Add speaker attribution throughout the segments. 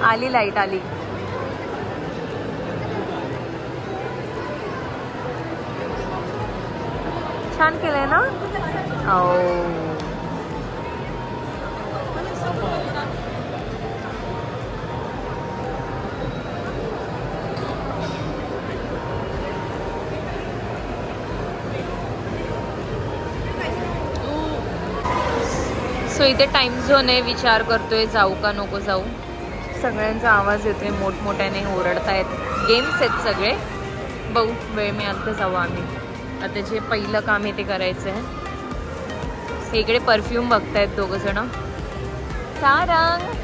Speaker 1: आली लाईट आली. छान केलंय ना. सो इथे टाइम झोन आहे. विचार करतोय जाऊ का नको जाऊ. सगळ्यांचा आवाज येतोय, मोठमोठ्याने ओरडतायत. गेम्स आहेत सगळे. बघू वेळ मिळाल तर जाऊ आम्ही. आता जे पहिलं काम आहे ते करायचं आहे. इकडे परफ्यूम बघतायत दोघं जण. सारंग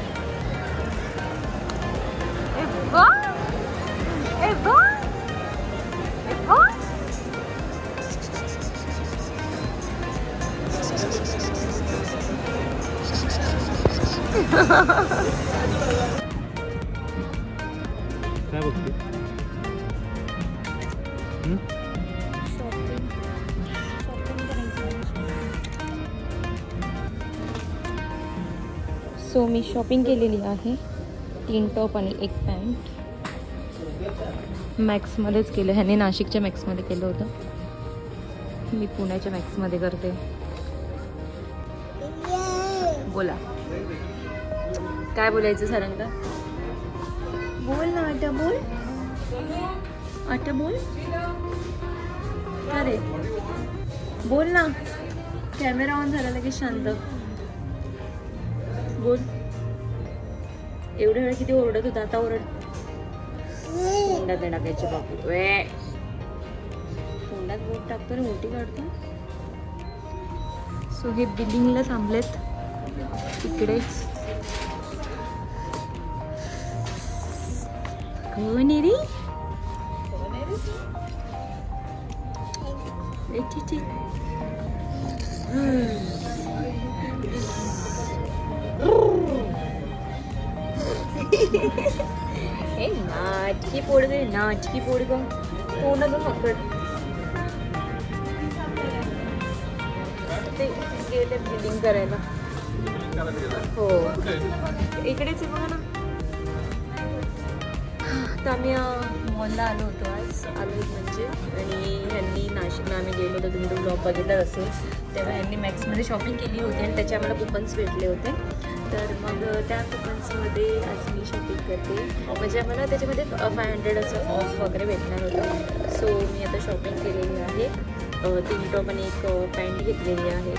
Speaker 2: काय बघते?
Speaker 1: सो मी शॉपिंग केलेली आहे. 3 टॉप आणि 1 पॅन्ट. मॅक्समध्येच केलं. ह्याने नाशिकच्या मॅक्समध्ये केलं होतं. मी पुण्याच्या मॅक्समध्ये करते. बोला काय बोलायचं सारंगला? बोल ना. आता बोल. आता बोल. का रे बोल ना. कॅमेरा ऑन झाला लगेच शांत बोल. एवढ्या वेळ किती ओरडत होता, आता ओरड. तोंडात टाकायचे बापू. तोंडात बोट टाकतो रे, मोठी काढतो. सो हे बिल्डिंगला थांबलेत इकडेच. कोण आहे रे? नाचकी पोडग, नाचकी पोडग. तोंडातून पकड. ते गेले बिल्डिंग करायला. हो इकडेच आहे बघा ना. तर आम्ही मॉलला आलो होतो आज. आलो म्हणजे आणि ह्यांनी नाशिकला आम्ही गेलो होतो. तुम्ही तो ब्लॉग बघितला असेल तेव्हा ह्यांनी मॅक्समध्ये शॉपिंग केली होती आणि त्याचे आम्हाला कुपन्स भेटले होते. तर मग त्या कुपन्समध्ये आज मी शॉपिंग करते. म्हणजे आम्हाला त्याच्यामध्ये 500 असं ऑफ वगैरे भेटणार होतं. सो मी आता शॉपिंग केलेली आहे. 3 टॉप आणि 1 पॅन्ट घेतलेली आहे.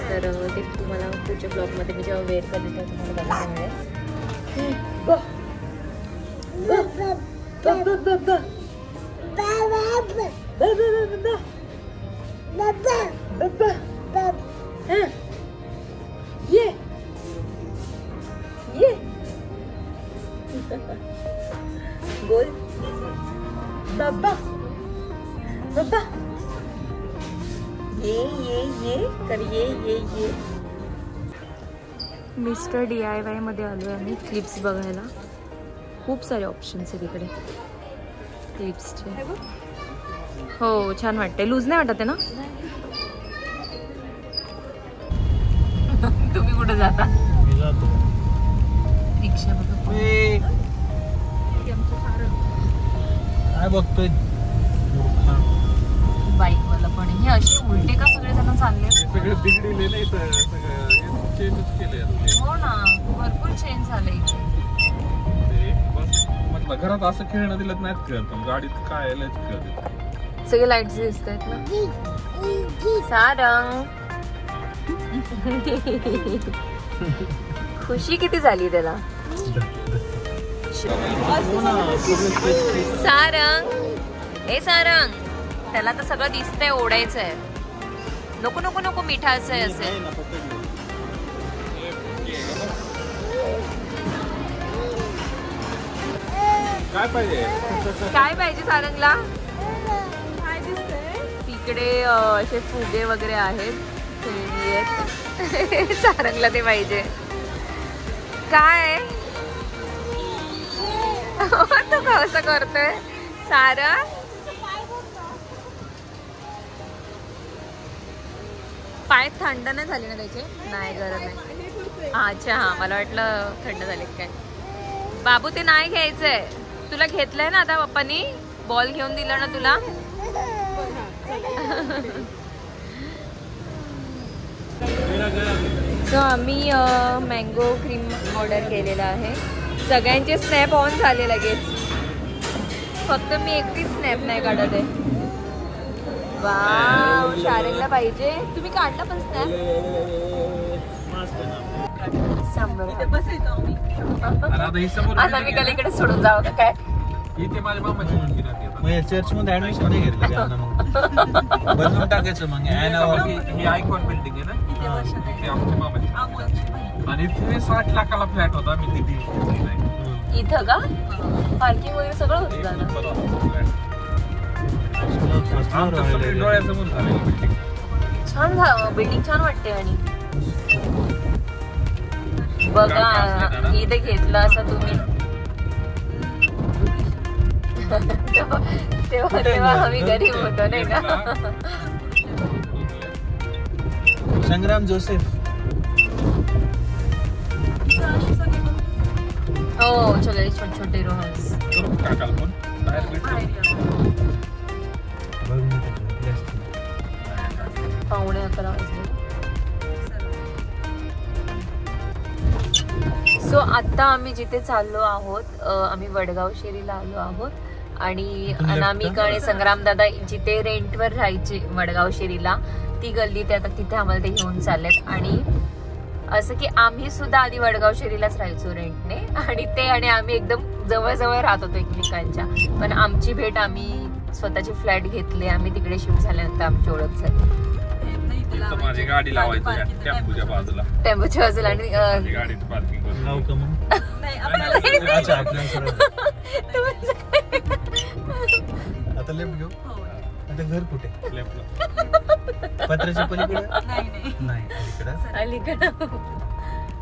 Speaker 1: तर ते तुम्हाला पुढच्या ब्लॉगमध्ये मी जेव्हा वेअर करते तेव्हा तुम्हाला बघायला मिळेल. बोल बाबा. बाबा ये कर. ये मिस्टर DIY मध्ये आलोय आम्ही. क्लिप्स बघायला. खूप सारे ऑप्शन्स आहेत इकडे क्लिप्सचे. हो छान वाटते. लूज नाही वाटत आहे ना? तुम्ही कुठे जाता? रिक्षा बघा.
Speaker 2: काय बघतोय?
Speaker 1: बाईक वाला पण हे असे उलटे का सगळे जण चालले?
Speaker 2: सगळे बिघडले नाही तर सगळं चेंजच केले.
Speaker 1: हो ना भरपूर चेंज झाले इथे.
Speaker 2: म्हटलं घरात असं खेळणं दिलं नाहीत खेळत पण गाडीत काय खेळत.
Speaker 1: सगळे लाईट्स दिसत आहेत ना. सारंग खुशी किती झाली त्याला. सारंग हे सारंग त्याला तर सगळं दिसतंय. ओढायचं आहे. नको नको नको मिठाचं आहे असेल.
Speaker 2: काय पाहिजे?
Speaker 1: काय पाहिजे सारंगला? काय दिसतंय तिकडे? असे फुगे वगैरे आहेत. सारंगला ते पाहिजे. काय तू कसं करतोय सारंग? पाय थंड नाही झाले ना त्याचे? नाही गरज नाही. अच्छा हा मला वाटलं थंड झाले काय. बाबू ते नाही घ्यायचंय, तुला घेतलंय ना आता पप्पानी, बॉल घेऊन दिला ना तुला. सो आम्ही मँगो क्रीम ऑर्डर केलेला आहे. सगळ्यांचे स्नॅप ऑन झाले लगेच, फक्त मी एकटीच स्नॅप नाही काढत आहे. वाव, शारेनला पाहिजे. तुम्ही काढला पण स्नॅप? आता मी कलीकडे सोडून जावं का काय?
Speaker 2: इथे माझ्या मामाची मुलगी राहते.
Speaker 3: चर्च मध्ये ऍडमिशन नाही घेतलं बदलून टाकायचं मग.
Speaker 2: ही आयकॉन बिल्डिंग आहे ना, ते आमच्या मामाची. आणि इथे 60 लाखाला फ्लॅट होता. मी तिथे
Speaker 1: इथं का पार्किंग वगैरे सगळं होतं जाणं.
Speaker 2: डोळ्यासमोर झालेलं बिल्डिंग.
Speaker 1: छान झालं बिल्डिंग, छान वाटते. आणि बघा इथे घेतलं असं तुम्ही. तेव्हा आम्ही गरीब होतो नाही का.
Speaker 3: संग्राम जोसेफ.
Speaker 1: हो चलो, छोटे छोटे रोहन्स. पावणे 11 वाजले. सो आता आम्ही जिथे चाललो आहोत, आम्ही वडगाव शेरीला आलो आहोत. आणि अनामिका आणि संग्राम दादा जिथे रेंटवर राहायचे वडगाव शेरीला, ती गल्ली ते आता तिथे आम्हाला ते घेऊन चाललेत. आणि असं की आम्ही सुद्धा आधी वडगाव शेरीलाच राहायचो रेंटने, आणि ते आणि आम्ही एकदम जवळ जवळ राहत होतो एकमेकांच्या. पण आमची भेट, आम्ही स्वतःची फ्लॅट घेतली, आम्ही तिकडे शिफ्ट झाल्यानंतर आमची ओळख झाली.
Speaker 2: माझी गाडी लावायची टेम्पोच्या बाजूला,
Speaker 1: टेम्पोच्या बाजूला. आणि
Speaker 2: गाडीत पार्किंग
Speaker 3: आता लेफ्ट घेऊ. आता घर कुठे? पत्राच्या पलीकडे नाही,
Speaker 1: अलीकडं.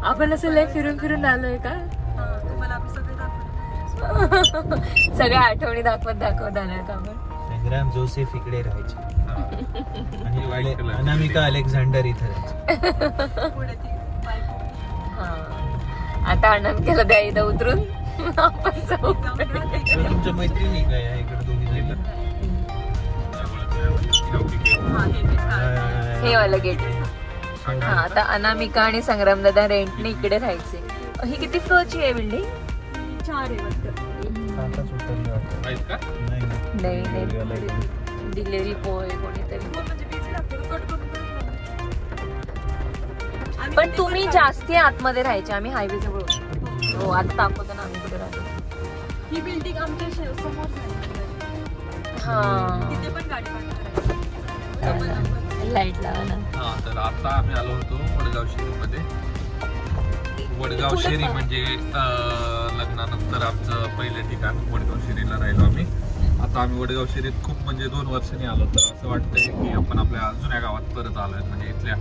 Speaker 1: आपण असं लय फिरून फिरून आलोय का? सगळ्या आठवणी दाखवत आलोय का आपण?
Speaker 3: संग्राम जोसेफ इकडे राहायचे आणि अनामिका अलेक्झांडर इथे राहायचे.
Speaker 1: आता अनामिकाला द्या इथं उतरून आपण जाऊ.
Speaker 3: तुमच्या मैत्रिणी काय आहे इकडे दोघी जण?
Speaker 1: हे वाला गेट. हा, आता अनामिका आणि संग्राम दादा रेंटने इकडे राहायचे. ही किती फ्लोअरची आहे बिल्डिंग? 4 आहे वाटतं. नाही, डिलेव्हरी बॉय कोणीतरी. पण तुम्ही जास्ती आतमध्ये राहायचे, आम्ही हायवे जवळ होतो. हो, आता दाखवतो ना आम्ही कुठे राहतो.
Speaker 4: ही बिल्डिंग आमच्या समोर
Speaker 1: हा,
Speaker 4: तिथे पण गाडी पार्क करायची.
Speaker 1: लाईट लावा ना.
Speaker 2: हा, तर आता आम्ही आलो होतो वडगाव शेरीमध्ये. वडगाव शेरी म्हणजे लग्नानंतर आमचं पहिलं ठिकाण वडगाव शेरीला राहिलो आम्ही. आता आम्ही वडगाव शेरीत खूप म्हणजे 2 वर्षांनी आलो. तर असं वाटतंय की आपण आपल्या जुन्या गावात परत आलोय. म्हणजे इथल्या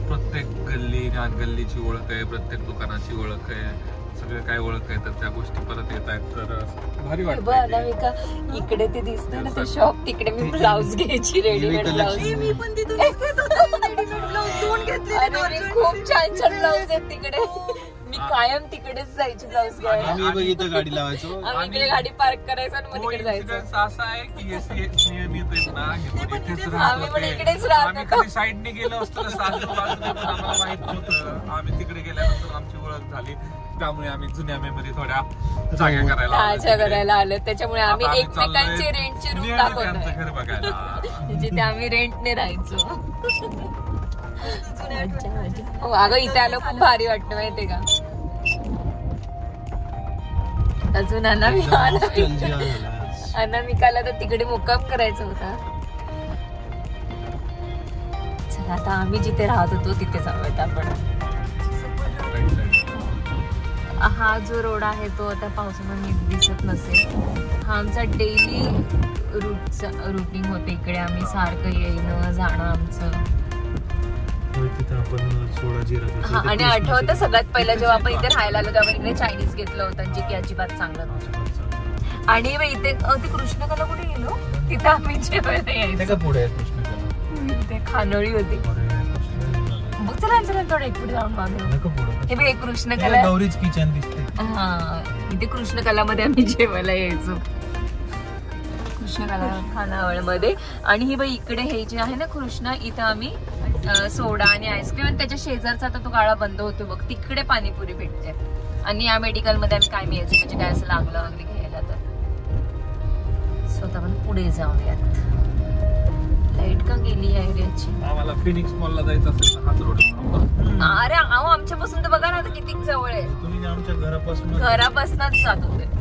Speaker 2: प्रत्येक गल्ली गल्लीची ओळख आहे, प्रत्येक दुकानाची ओळख आहे, सगळं काय ओळख आहे. तर त्या गोष्टी परत येत आहेत, तर भारी वाटतं.
Speaker 1: इकडे ते दिसतंय ना ते शॉप, तिकडे मी ब्लाउज घ्यायची, रेडीमेड ब्लाउज.
Speaker 4: मी पण तिथून रेडीमेड ब्लाउज 2 घेतले.
Speaker 1: खूप छान छान ब्लाउज आहेत तिकडे. मी कायम तिकडेच जायची ब्लाउज घ्यायला.
Speaker 3: आम्ही इथं गाडी लावायचो,
Speaker 1: आम्ही इकडे गाडी पार्क करायचो आणि मग तिकडे जायचं.
Speaker 2: असं आहे की नियमित आहेत ना,
Speaker 1: आम्ही पण इकडेच राहतो.
Speaker 2: कधी साईडने गेलो असतो ना, आम्हाला माहित नव्हतं. आम्ही तिकडे गेल्यानंतर आमची ओळख झाली, त्यामुळे आम्ही जुन्या मेमरी थोड्या जाग्या करायला
Speaker 1: आलो. त्याच्यामुळे आम्ही एकमेकांचे रेंटचे रूम दाखवतो,
Speaker 2: घर बघायला,
Speaker 1: जिथे आम्ही रेंटने राहायचो. हो, अगं इथे आलो खूप भारी वाटतं माहितीये का. अजून अनामिकाला तर तिकडे मुक्काम करायचा होता. चला आता आम्ही जिथे राहत होतो तिथे जाऊयात आपण. हा जो रोड आहे तो आता पावसामध्ये नीट दिसत नसेल. हा आमचा डेली रुटीन होते. इकडे आम्ही सारखं येणं जाणं आमचं. हा, आणि आठवतं सगळ्यात पहिलं जेव्हा आपण इथे राहायला आलो तेव्हा इकडे चायनीज घेतलं होतं, जे की अजिबात चांगलं नव्हतं. आणि इथे ते कृष्णकला कुठे गेलो, तिथे आम्ही जेवायला यायचो. ते खानोळी होती. चला थोडं एक पुढे जाऊन बघू. हे बघ, कृष्णकला
Speaker 3: गौरीच किचन दिसते.
Speaker 1: हा, इथे कृष्णकलामध्ये आम्ही जेवायला यायचो, कृष्णकला खानावळमध्ये. आणि ही बाई इकडे हे जे आहे ना कृष्णा, इथं आम्ही सोडा आणि आईस्क्रीम, आणि त्याच्या शेजारचा आता तो गाळा बंद होतो बघ, तिकडे पाणीपुरी भेटते. आणि या मेडिकलमध्ये आम्ही काय मिळायचं म्हणजे काय असं लागलं वगैरे घ्यायला तर. स्वतः पण पुढे जाऊयात. लाईट का गेली या एरियाची?
Speaker 2: आम्हाला फिनिक्स मॉलला जायचं असेल तर हाच रोड.
Speaker 1: अरे अहो आमच्यापासून तर बघा ना आता किती जवळ आहे.
Speaker 3: तुम्ही आमच्या घरापासूनच
Speaker 1: जात होते.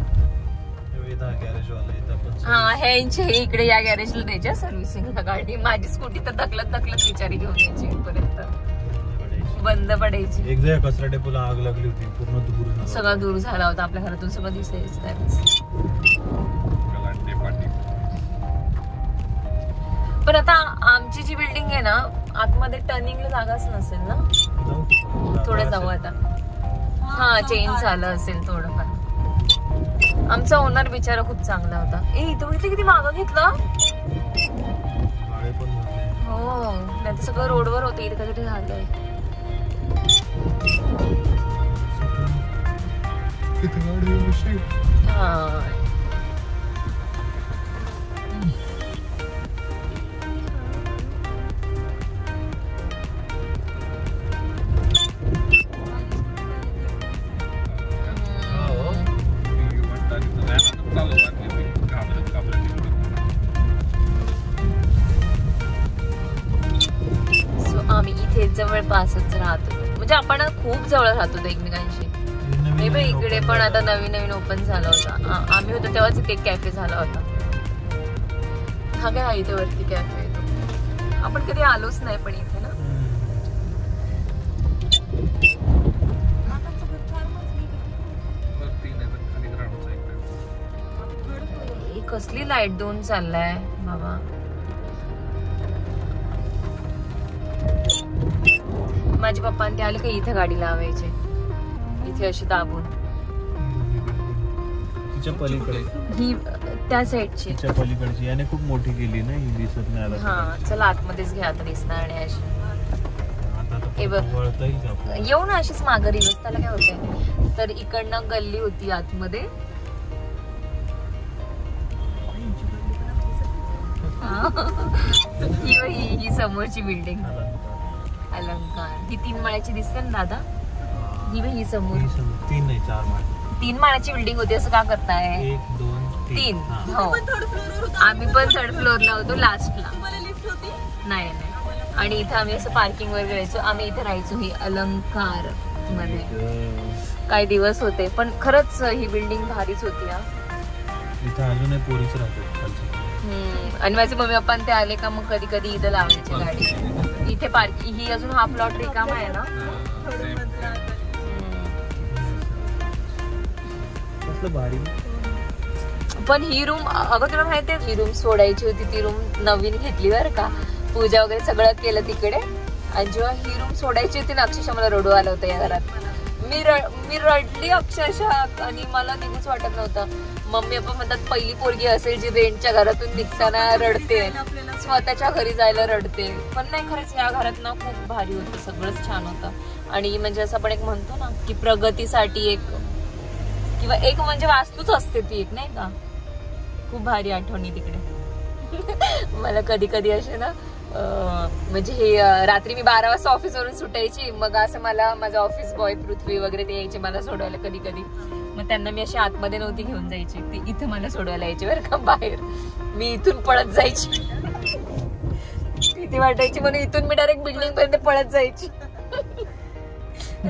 Speaker 1: हा ह्यांच्या हे इकडे या गॅरेजला द्यायच्या सर्व्हिसिंगला गाडी. माझी स्कूटी तर ढकलत बिचारी घेऊन यायची इथपर्यंत, बंद पडायची.
Speaker 3: एकदा या कचरा डेपोला आग लागली होती, पूर्ण दूर
Speaker 1: सगळा दूर झाला होता, आपल्या घरातून सगळं दिसायचं त्यावेळेस. पण आता आमची जी बिल्डिंग आहे ना आतमध्ये टर्निंगला जागाच नसेल ना, थोडं जाऊ आता. हा चेंज झालं असेल थोडंफार. आमचा ओनर बिचारा खूप चांगला होता. इथं इथे किती मागं घेतलं हो, नाही तर सगळं रोडवर होतं, इथे काहीतरी झालंय. हा आम्ही इथे जवळपासच राहतो, म्हणजे आपण खूप जवळ राहतो एकमेकांशी. हे बघ इकडे पण आता नवीन ओपन झाला होता. आम्ही होतो तेव्हाच इथे कॅफे झाला होता. हा काय इथे वरती कॅफे येतो, आपण कधी आलोच नाही पण इथे ना. कसली लाईट दोन चाललाय बाबा. माझे पप्पा ते आले का इथे गाडी लावायचे, इथे अशी दाबून.
Speaker 3: तिच्या पलीकडे
Speaker 1: ही त्या साईडची,
Speaker 3: तिच्या पलीकडची याने खूप मोठी केली ना, ही दिसत नाही आला.
Speaker 1: हा चला आतमध्येच घ्या आता, दिसणार नाही अशी.
Speaker 3: हे बघ
Speaker 1: येऊ ना अशीच माघारी बस, त्याला काय होतंय. तर इकडनं गल्ली होती आतमध्ये. ही समोरची बिल्डिंग अलंकार, ही 3 माळ्याची दिसते ना दादा. ही समोर
Speaker 3: 3 नाही 4 माळ,
Speaker 1: 3 माळ्याची बिल्डिंग होती. असं का करताय?
Speaker 3: 1 2 3.
Speaker 1: हो आम्ही पण 3rd फ्लोअरला होतो लास्टला. नाही आणि इथे आम्ही असं पार्किंग वगैरे यायचो. आम्ही इथे राहायचो ही अलंकार मध्ये. काही दिवस होते पण खरंच ही बिल्डिंग भारीच होती.
Speaker 3: इथे अजूनही पोरीच राहतात.
Speaker 1: आणि माझे मम्मी पप्पा ते आले का मग कधी कधी इथं लावायची गाडी. इथे पार्किंग ही अजून हा प्लॉट रिकामा आहे ना.
Speaker 3: भारी.
Speaker 1: पण ही रूम अगं तुला माहितीये, ही रूम सोडायची होती. ती रूम नवीन घेतली बरं का, पूजा वगैरे सगळं केलं तिकडे. आणि जेव्हा ही रूम सोडायची होती ना, अक्षरशः मला रडू आलं होतं या घरात. मी रडली अक्षरशः आणि मला निघूच वाटत नव्हतं. मम्मी पप्पा म्हणतात पहिली पोरगी असेल जी रेंटच्या घरातून निघताना रडते, स्वतःच्या घरी जायला रडते. पण नाही खरंच या घरात ना खूप भारी होतं, सगळंच छान होतं. आणि म्हणजे असं आपण एक म्हणतो ना की प्रगतीसाठी एक किंवा एक म्हणजे वास्तूच असते ती एक, नाही का. खूप भारी आठवणी तिकडे. मला कधी कधी असे ना म्हणजे हे रात्री मी 12 वाजता ऑफिसवरून सुटायची, मग असं मला माझा ऑफिस बॉय पृथ्वी वगैरे ते यायचे मला सोडवायला कधी कधी. मग त्यांना मी अशी आतमध्ये नव्हती घेऊन जायची, ती इथे मला सोडवायला यायची बरं का बाहेर. मी इथून पळत जायची, भीती वाटायची म्हणून इथून मी डायरेक्ट बिल्डिंग पर्यंत पळत जायची.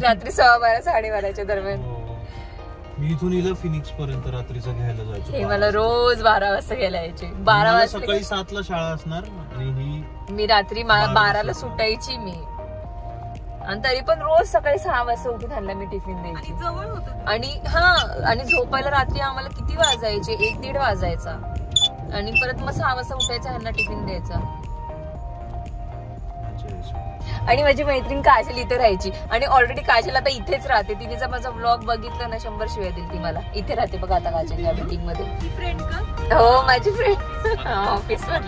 Speaker 1: रात्री 12:15 12:30च्या दरम्यान.
Speaker 3: मी इथून इथं फिनिक्स पर्यंत रात्रीचा घ्यायला जायचो.
Speaker 1: हे मला रोज 12 वाजता घ्यायला यायचे. 12 वाजता
Speaker 3: सकाळी 7ला शाळा असणार आणि
Speaker 1: मी रात्री 12ला सुटायची मी. आणि तरी पण रोज सकाळी 6 वाजता उठून त्यांना मी टिफिन द्यायची. आणि झोपायला रात्री आम्हाला किती वाजायचे, 1-1:30 वाजायचा. आणि परत मग 6 वाजता उठायचं, ह्यांना टिफिन द्यायचा. आणि माझी मैत्रीण काजल इथे राहायची आणि ऑलरेडी काजल आता इथेच राहते. तिने जर माझा व्लॉग बघितला ना 100 शिवाय देईल ती मला. इथे राहते बघा आता काजल या बिल्डिंग मध्ये. हो माझी फ्रेंड ऑफिस वर.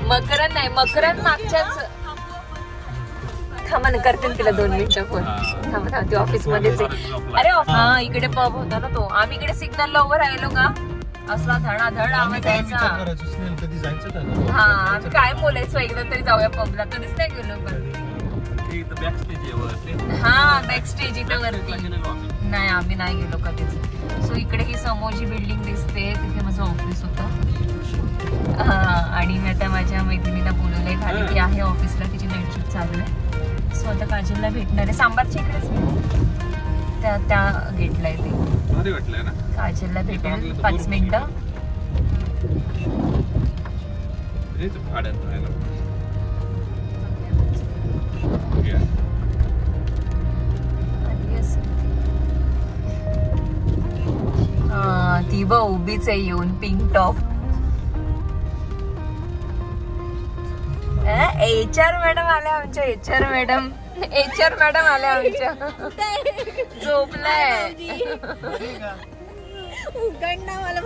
Speaker 1: मकरन नाही, मकरन मागच्याच थांबा ना, करते ना तिला 2 मिनिटं फोन. थांबा ती ऑफिस मध्येच आहे. अरे हा इकडे पब होता ना तो, आम्ही इकडे सिग्नलला उभं राहिलो का, असला धडाधड आवाज यायचा.
Speaker 3: कधी जायचं त्याला.
Speaker 1: हा आम्ही काय बोलायचो, एकदा तरी जाऊया पबला, कधीच नाही गेलो पण. हा बॅक स्टेज इथं वरती नाही, आम्ही नाही गेलो कधीच. सो इकडे ही समोरची बिल्डिंग दिसते, तिथे माझं ऑफिस होतं. आणि मी आता माझ्या मैत्रिणीला बोलवलंय खाली, ती आहे ऑफिसला, तिची नाईट शिफ्ट चालू आहे. सो आता काजलला भेटणार आहे, सांबारच्या इकडेच त्या गेटला आहे ते. काजलला भेटेल 5 मिनिटं. ती बघ उभीच आहे येऊन, पिंक टॉप. HR मॅडम आल्या आमच्या, HR मॅडम आल्या आमच्या. झोपलाय
Speaker 4: उघडणं मला